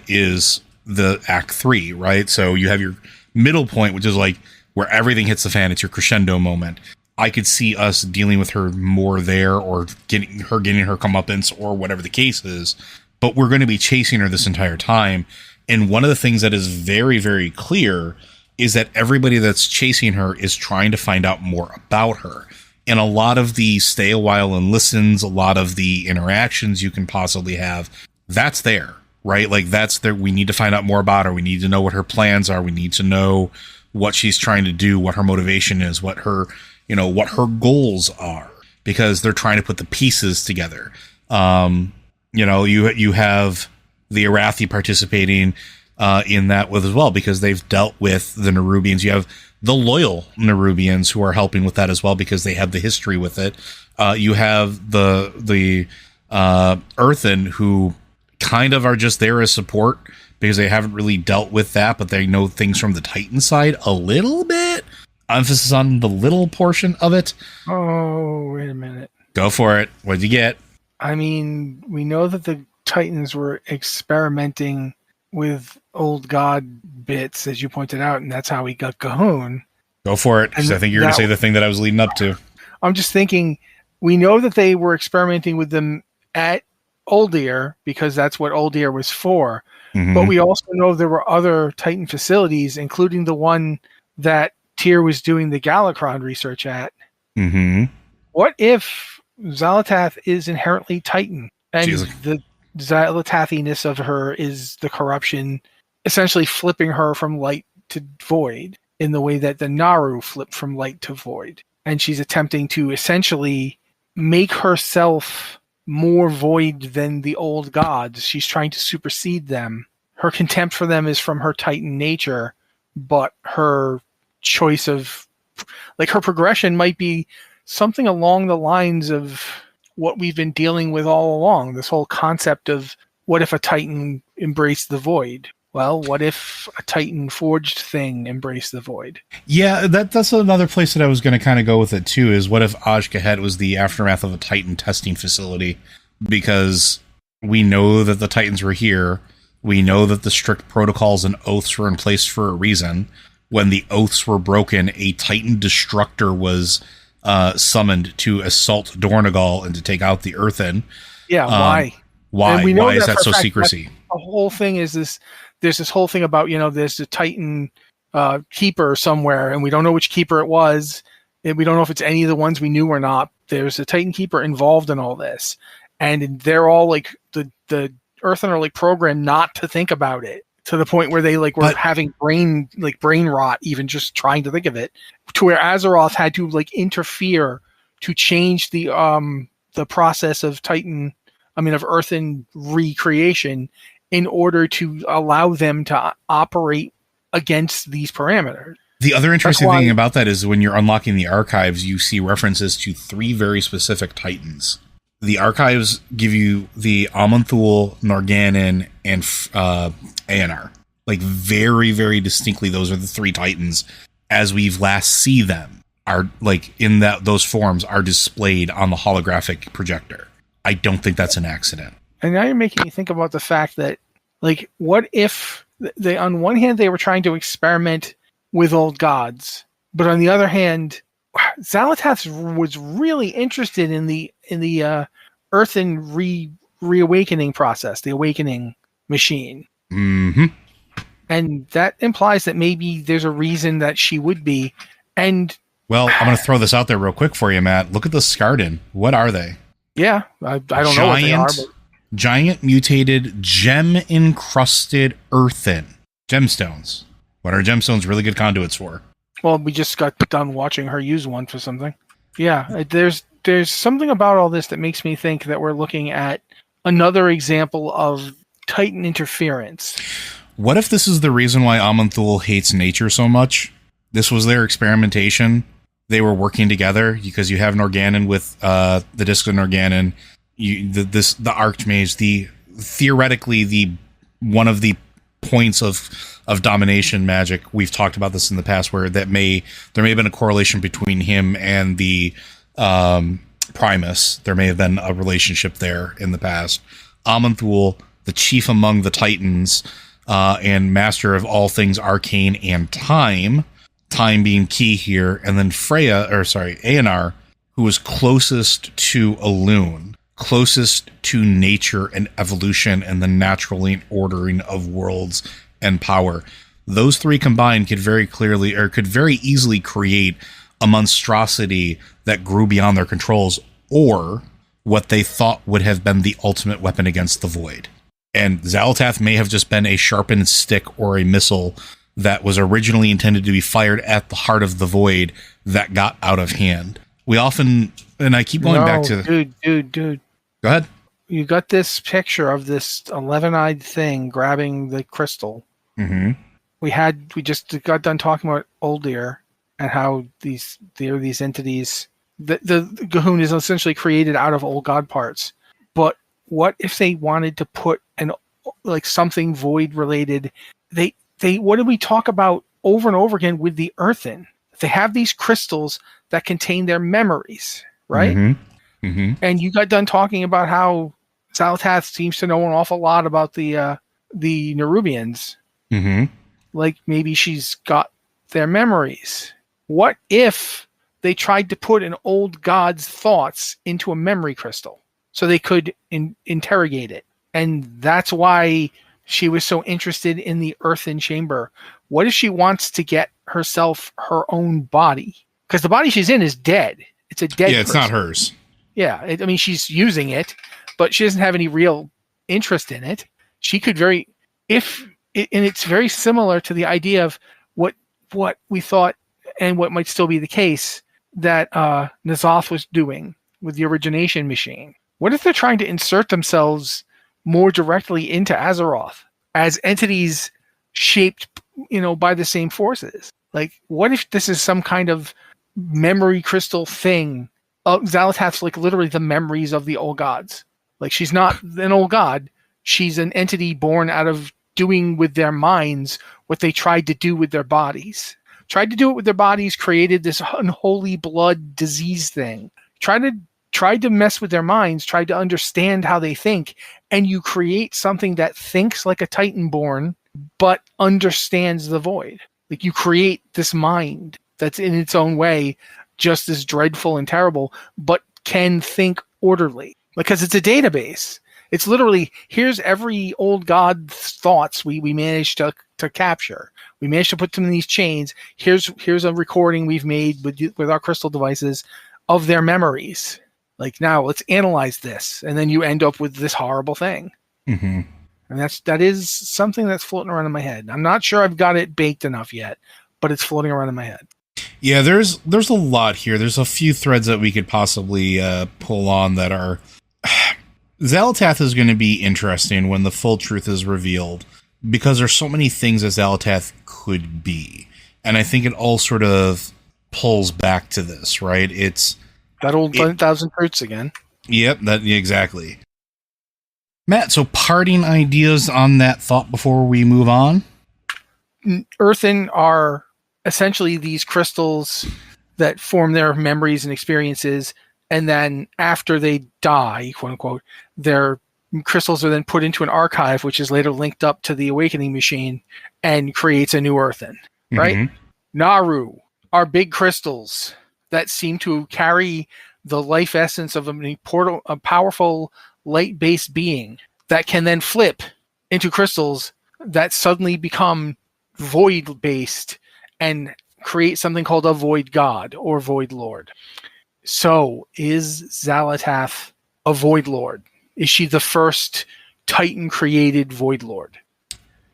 is the Act 3, right? So you have your middle point, which is like where everything hits the fan. It's your crescendo moment. I could see us dealing with her more there, or getting her comeuppance, or whatever the case is. But we're going to be chasing her this entire time. And one of the things that is very, very clear is that everybody that's chasing her is trying to find out more about her. And a lot of the stay a while and listens, a lot of the interactions you can possibly have, that's there, right? Like, that's there. We need to find out more about her. We need to know what her plans are. We need to know what she's trying to do, what her motivation is, what her goals are, because they're trying to put the pieces together. You have the Arathi participating in that with as well, because they've dealt with the Nerubians. You have the loyal Nerubians who are helping with that as well, because they have the history with it. You have the Earthen, who kind of are just there as support, because they haven't really dealt with that, but they know things from the Titan side a little bit. Emphasis on the little portion of it. Oh, wait a minute. Go for it. What'd you get? I mean, we know that the Titans were experimenting with old god bits, as you pointed out, and that's how we got Cahoon. Go for it, because I think you're going to say the thing that I was leading up to. I'm just thinking, we know that they were experimenting with them at Uldir, because that's what Uldir was for. Mm-hmm. But we also know there were other Titan facilities, including the one that Tyr was doing the Galakrond research at. What if Xal'atath is inherently Titan, and the Xal'atathiness of her is the corruption, essentially flipping her from light to void in the way that the Naru flipped from light to void, and she's attempting to essentially make herself more void than the old gods. She's trying to supersede them. Her contempt for them is from her Titan nature, but her choice of, like, her progression might be something along the lines of what we've been dealing with all along. This whole concept of, what if a Titan embraced the void? Well, what if a Titan forged thing embraced the void? Yeah, that's another place that I was going to kind of go with it too, is what if Azj-Kahet was the aftermath of a Titan testing facility? Because we know that the Titans were here. We know that the strict protocols and oaths were in place for a reason. When the oaths were broken, a Titan destructor was summoned to assault Dornogal and to take out the Earthen. Yeah, why? Why? Why is that so secrecy? The whole thing is this. There's this whole thing about, there's a Titan keeper somewhere, and we don't know which keeper it was, and we don't know if it's any of the ones we knew or not. There's a Titan keeper involved in all this, and they're all like, the Earthen are like programmed not to think about it, to the point where they were having brain rot, even just trying to think of it, to where Azeroth had to interfere to change the process of earthen recreation in order to allow them to operate against these parameters. The other interesting thing about that is when you're unlocking the archives, you see references to 3 very specific titans. The archives give you the Aman'Thul, Norgannon, and Aenar. Like, very, very distinctly, those are the 3 titans as we've last see them. Are like in those forms are displayed on the holographic projector. I don't think that's an accident. And now you're making me think about the fact that, like, what if they, on one hand, they were trying to experiment with old gods, but on the other hand, Xal'atath was really interested in the earthen reawakening process, the awakening machine. Mm-hmm. And that implies that maybe there's a reason that she would be. And well, I'm going to throw this out there real quick for you, Matt. Look at the Scarden. What are they? Yeah, I don't know what they are. But giant mutated gem-encrusted earthen gemstones. What are gemstones really good conduits for? Well, we just got done watching her use one for something. Yeah, there's something about all this that makes me think that we're looking at another example of Titan interference. What if this is the reason why Aman'Thul hates nature so much? This was their experimentation. They were working together because you have Norgannon with the Disc of Norgannon, the Archmage, theoretically one of the points of domination magic. We've talked about this in the past, where there may have been a correlation between him and the Primus. There may have been a relationship there in the past. Aman'Thul, the chief among the Titans, and master of all things arcane and time being key here, and then Aenar, who was closest to Elune, closest to nature and evolution and the natural ordering of worlds and power. Those 3 combined could very easily create a monstrosity that grew beyond their controls, or what they thought would have been the ultimate weapon against the void. And Xal'atath may have just been a sharpened stick or a missile that was originally intended to be fired at the heart of the void that got out of hand. We often, and I keep going back to... Dude. Go ahead. You got this picture of this 11-eyed thing grabbing the crystal. Mm-hmm. We just got done talking about Uldir and how there are these entities. The Gahun is essentially created out of old god parts. But what if they wanted to put something void related? What did we talk about over and over again with the earthen? They have these crystals that contain their memories, right? Mm-hmm. Mm-hmm. And you got done talking about how Xal'atath seems to know an awful lot about the Nerubians. Mm-hmm. Like, maybe she's got their memories. What if they tried to put an old god's thoughts into a memory crystal so they could interrogate it? And that's why she was so interested in the earthen chamber. What if she wants to get herself her own body? Because the body she's in is dead. It's a dead Yeah, it's person. not hers. Yeah, she's using it, but she doesn't have any real interest in it. She could and it's very similar to the idea of what we thought, and what might still be the case, that N'Zoth was doing with the origination machine. What if they're trying to insert themselves more directly into Azeroth as entities shaped, by the same forces? Like, what if this is some kind of memory crystal thing? Xal'atath's like literally the memories of the old gods. Like, she's not an old god. She's an entity born out of doing with their minds what they tried to do with their bodies. Tried to do it with their bodies, created this unholy blood disease thing. Tried to mess with their minds, tried to understand how they think, and you create something that thinks like a Titanborn, but understands the void. Like, you create this mind that's in its own way just as dreadful and terrible, but can think orderly. Because it's a database. It's literally, here's every old god's thoughts we managed to capture. We managed to put them in these chains. Here's a recording we've made with our crystal devices of their memories. Like, now let's analyze this. And then you end up with this horrible thing. Mm-hmm. And that is something that's floating around in my head. I'm not sure I've got it baked enough yet, but it's floating around in my head. Yeah, there's a lot here. There's a few threads that we could possibly pull on that are... Xal'atath is going to be interesting when the full truth is revealed, because there's so many things that Xal'atath could be. And I think it all sort of pulls back to this, right? It's... That old 1,000 Fruits again. Yep, exactly. Matt, so parting ideas on that thought before we move on? Earthen are essentially these crystals that form their memories and experiences, and then after they die, quote unquote, their crystals are then put into an archive, which is later linked up to the Awakening Machine and creates a new Earthen, right? Mm-hmm. Naru are big crystals that seem to carry the life essence of a powerful light-based being that can then flip into crystals that suddenly become void-based and create something called a void god or void lord. So is Xal'atath a void lord? Is she the first Titan-created void lord?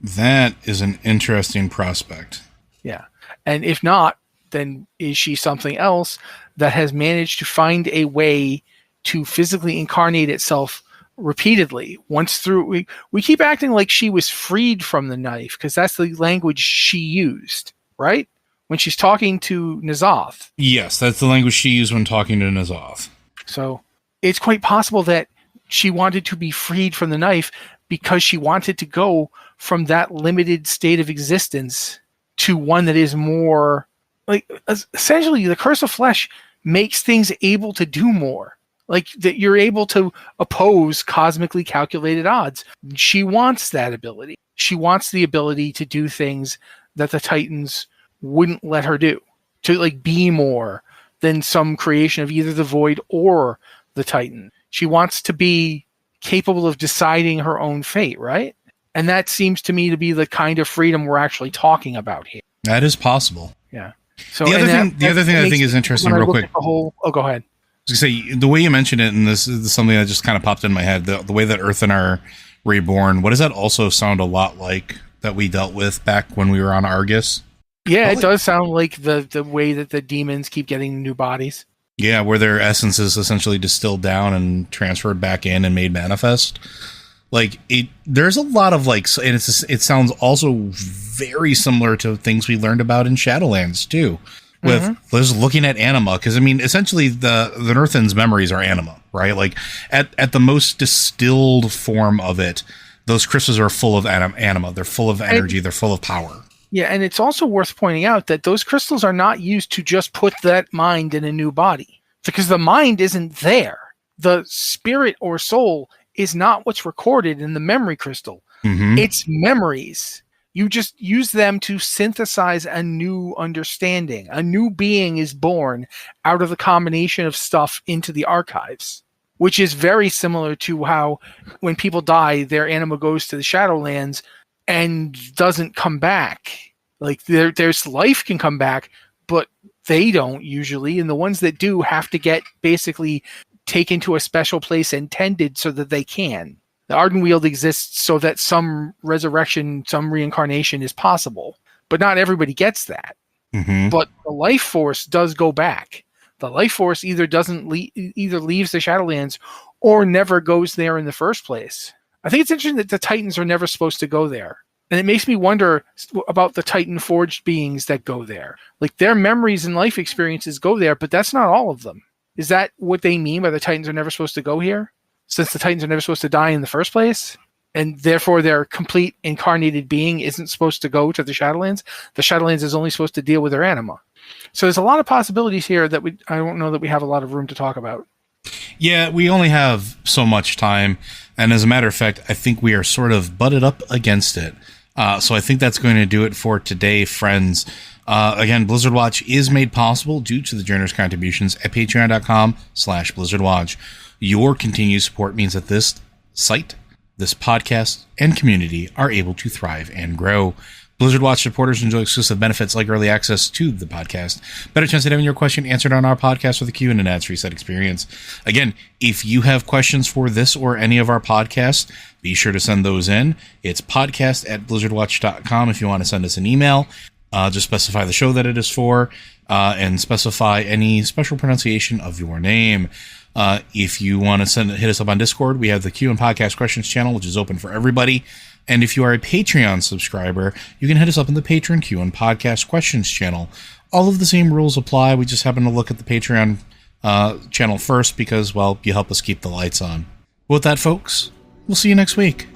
That is an interesting prospect. Yeah. And if not, then is she something else that has managed to find a way to physically incarnate itself repeatedly? Once through, we keep acting like she was freed from the knife, because that's the language she used, right? When she's talking to N'Zoth. Yes, that's the language she used when talking to N'Zoth. So it's quite possible that she wanted to be freed from the knife because she wanted to go from that limited state of existence to one that is more like, essentially the Curse of Flesh makes things able to do more. Like that you're able to oppose cosmically calculated odds. She wants that ability. She wants the ability to do things that the Titans wouldn't let her do. To like be more than some creation of either the Void or the Titan. She wants to be capable of deciding her own fate, right? And that seems to me to be the kind of freedom we're actually talking about here. That is possible. Yeah. So the other thing I think is interesting, real quick. Go ahead. I was going to say, the way you mentioned it, and this is something that just kind of popped in my head, the way that Earthen are reborn, what does that also sound a lot like that we dealt with back when we were on Argus? Yeah, it does sound like the way that the demons keep getting new bodies. Yeah, where their essence is essentially distilled down and transferred back in and made manifest. Like, there's a lot of, like, and it sounds also very similar to things we learned about in Shadowlands, too. With just looking at anima, because I mean, essentially the Earthen's memories are anima, right? Like at the most distilled form of it, those crystals are full of anima. They're full of energy. They're full of power. Yeah, and it's also worth pointing out that those crystals are not used to just put that mind in a new body, because the mind isn't there. The spirit or soul is not what's recorded in the memory crystal. Mm-hmm. It's memories. You just use them to synthesize a new understanding. A new being is born out of the combination of stuff into the archives, which is very similar to how when people die, their anima goes to the Shadowlands and doesn't come back. Like there's life can come back, but they don't usually. And the ones that do have to get basically taken to a special place and tended so that they can. The Ardenweald exists so that some resurrection, some reincarnation is possible, but not everybody gets that. Mm-hmm. But the life force does go back. The life force either either leaves the Shadowlands or never goes there in the first place. I think it's interesting that the Titans are never supposed to go there. And it makes me wonder about the Titan forged beings that go there. Like their memories and life experiences go there, but that's not all of them. Is that what they mean by the Titans are never supposed to go here? Since the Titans are never supposed to die in the first place, and therefore their complete incarnated being isn't supposed to go to the Shadowlands is only supposed to deal with their anima. So there's a lot of possibilities here that I don't know that we have a lot of room to talk about. Yeah, we only have so much time, and as a matter of fact, I think we are sort of butted up against it. So I think that's going to do it for today, friends. Again, Blizzard Watch is made possible due to the generous contributions at patreon.com/BlizzardWatch. Your continued support means that this site, this podcast, and community are able to thrive and grow. Blizzard Watch supporters enjoy exclusive benefits like early access to the podcast, better chance at having your question answered on our podcast with a Q and an ads-free set experience. Again, if you have questions for this or any of our podcasts, be sure to send those in. It's podcast@blizzardwatch.com if you want to send us an email. Just specify the show that it is for. and specify any special pronunciation of your name. If you want to hit us up on Discord, we have the Q and Podcast Questions channel, which is open for everybody. And if you are a Patreon subscriber, you can hit us up in the Patreon Q and Podcast Questions channel. All of the same rules apply. We just happen to look at the Patreon channel first because, well, you help us keep the lights on. With that, folks, we'll see you next week.